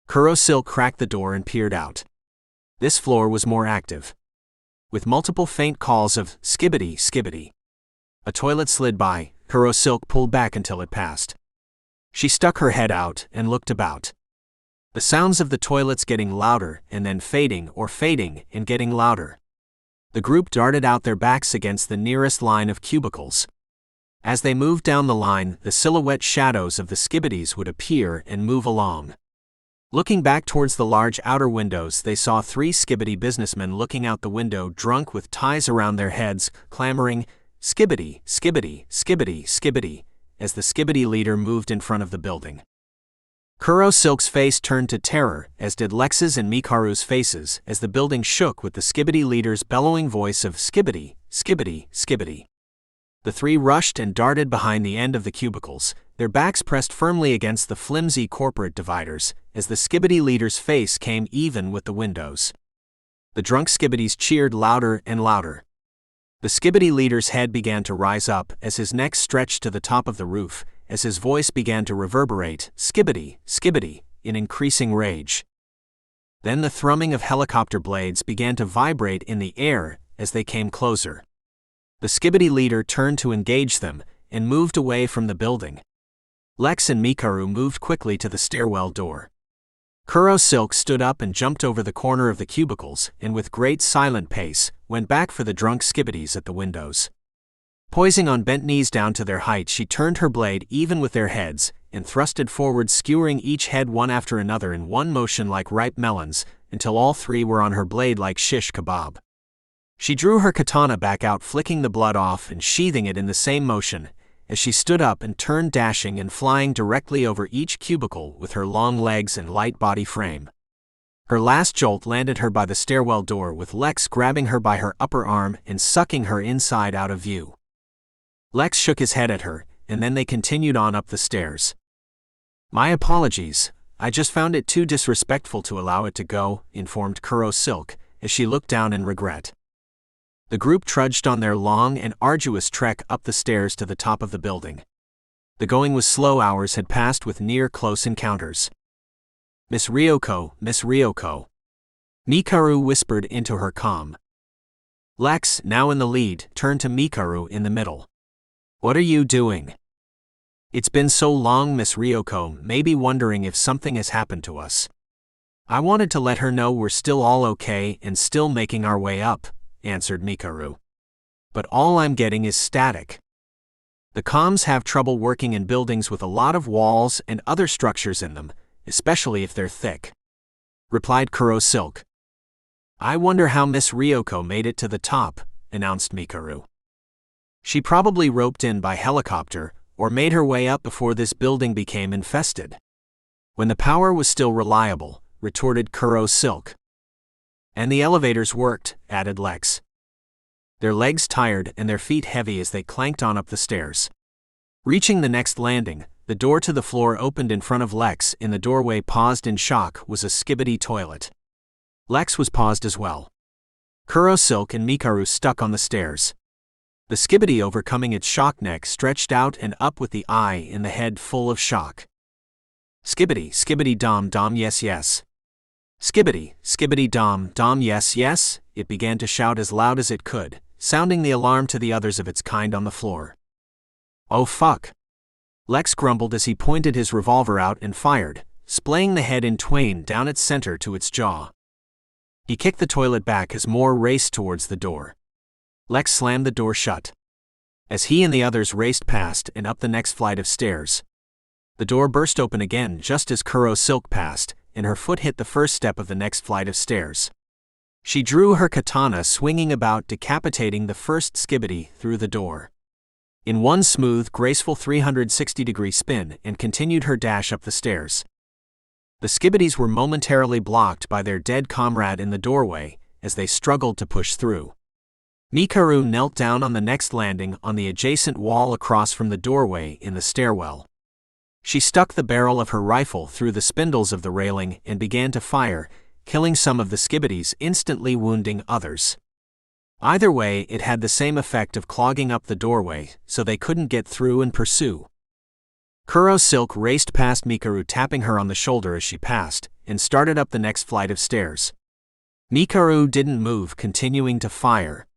Kuro Silk cracked the door and peered out. This floor was more active, with multiple faint calls of "Skibidi, Skibidi." A toilet slid by. Kuro Silk pulled back until it passed. She stuck her head out and looked about. The sounds of the toilets getting louder and then fading and getting louder. The group darted out their backs against the nearest line of cubicles. As they moved down the line, the silhouette shadows of the Skibidis would appear and move along. Looking back towards the large outer windows, they saw 3 Skibidi businessmen looking out the window, drunk with ties around their heads, clamoring, "Skibidi, Skibidi, Skibidi, Skibidi," as the Skibidi leader moved in front of the building. Kuro Silk's face turned to terror, as did Lex's and Mikaru's faces, as the building shook with the Skibidi leader's bellowing voice of "Skibidi, Skibidi, Skibidi." The 3 rushed and darted behind the end of the cubicles, their backs pressed firmly against the flimsy corporate dividers, as the Skibidi leader's face came even with the windows. The drunk Skibidis cheered louder and louder. The Skibidi leader's head began to rise up as his neck stretched to the top of the roof, as his voice began to reverberate, "Skibidi, Skibidi," in increasing rage. Then the thrumming of helicopter blades began to vibrate in the air as they came closer. The Skibidi leader turned to engage them and moved away from the building. Lex and Mikaru moved quickly to the stairwell door. Kuro Silk stood up and jumped over the corner of the cubicles and with great silent pace went back for the drunk Skibidis at the windows. Poising on bent knees down to their height, she turned her blade even with their heads and thrusted forward, skewering each head one after another in one motion like ripe melons, until all 3 were on her blade like shish kebab. She drew her katana back out, flicking the blood off and sheathing it in the same motion, as she stood up and turned, dashing and flying directly over each cubicle with her long legs and light body frame. Her last jolt landed her by the stairwell door, with Lex grabbing her by her upper arm and sucking her inside out of view. Lex shook his head at her, and then they continued on up the stairs. "My apologies, I just found it too disrespectful to allow it to go," informed Kuro Silk, as she looked down in regret. The group trudged on their long and arduous trek up the stairs to the top of the building. The going was slow. Hours had passed with near-close encounters. Miss Ryoko," Mikaru whispered into her comm. Lex, now in the lead, turned to Mikaru in the middle. "What are you doing?" "It's been so long," Miss Ryoko may be wondering if something has happened to us. "I wanted to let her know we're still all okay and still making our way up," answered Mikaru. "But all I'm getting is static. The comms have trouble working in buildings with a lot of walls and other structures in them, especially if they're thick," replied Kuro Silk. "I wonder how Miss Ryoko made it to the top," announced Mikaru. "She probably roped in by helicopter or made her way up before this building became infested." "When the power was still reliable," retorted Kuro Silk. "And the elevators worked," added Lex. Their legs tired and their feet heavy as they clanked on up the stairs. Reaching the next landing, the door to the floor opened in front of Lex. In the doorway, paused in shock, was a Skibidi toilet. Lex was paused as well. Kuro Silk and Mikaru stuck on the stairs. The Skibidi, overcoming its shock neck, stretched out and up with the eye in the head full of shock. "Skibidi, Skibidi dom dom, yes yes. Skibidi, Skibidi dom dom, yes yes," it began to shout as loud as it could, sounding the alarm to the others of its kind on the floor. "Oh fuck," Lex grumbled as he pointed his revolver out and fired, splaying the head in twain down its center to its jaw. He kicked the toilet back as more raced towards the door. Lex slammed the door shut. As he and the others raced past and up the next flight of stairs, the door burst open again just as Kuro Silk passed, and her foot hit the first step of the next flight of stairs. She drew her katana, swinging about, decapitating the first Skibidi through the door. In one smooth, graceful 360-degree spin, and continued her dash up the stairs. The Skibidis were momentarily blocked by their dead comrade in the doorway as they struggled to push through. Mikaru knelt down on the next landing on the adjacent wall across from the doorway in the stairwell. She stuck the barrel of her rifle through the spindles of the railing and began to fire, killing some of the Skibidis, instantly wounding others. Either way, it had the same effect of clogging up the doorway, so they couldn't get through and pursue. Kuro Silk raced past Mikaru, tapping her on the shoulder as she passed, and started up the next flight of stairs. Mikaru didn't move, continuing to fire.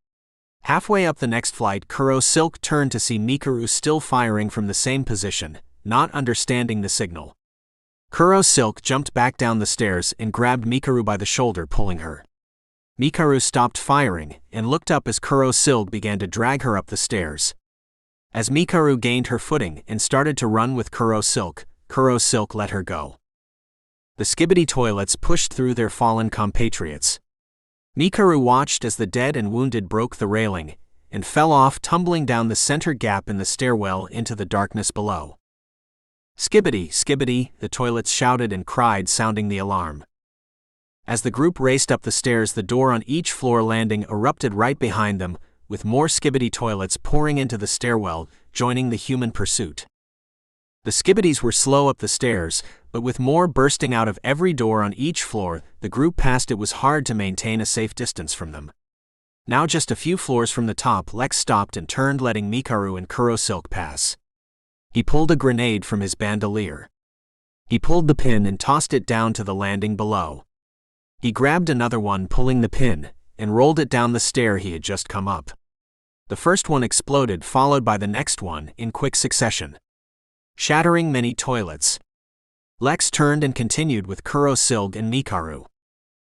Halfway up the next flight, Kuro Silk turned to see Mikaru still firing from the same position, not understanding the signal. Kuro Silk jumped back down the stairs and grabbed Mikaru by the shoulder, pulling her. Mikaru stopped firing and looked up as Kuro Silk began to drag her up the stairs. As Mikaru gained her footing and started to run with Kuro Silk let her go. The Skibidi Toilets pushed through their fallen compatriots. Mikaru watched as the dead and wounded broke the railing and fell off, tumbling down the center gap in the stairwell into the darkness below. "Skibidi, Skibidi," the toilets shouted and cried, sounding the alarm. As the group raced up the stairs, the door on each floor landing erupted right behind them, with more Skibidi Toilets pouring into the stairwell, joining the human pursuit. The Skibidis were slow up the stairs, but with more bursting out of every door on each floor, the group passed. It was hard to maintain a safe distance from them. Now just a few floors from the top, Lex stopped and turned, letting Mikaru and Kuro Silk pass. He pulled a grenade from his bandolier. He pulled the pin and tossed it down to the landing below. He grabbed another one, pulling the pin, and rolled it down the stair he had just come up. The first one exploded, followed by the next one in quick succession, shattering many toilets. Lex turned and continued with Kuro Silk and Mikaru.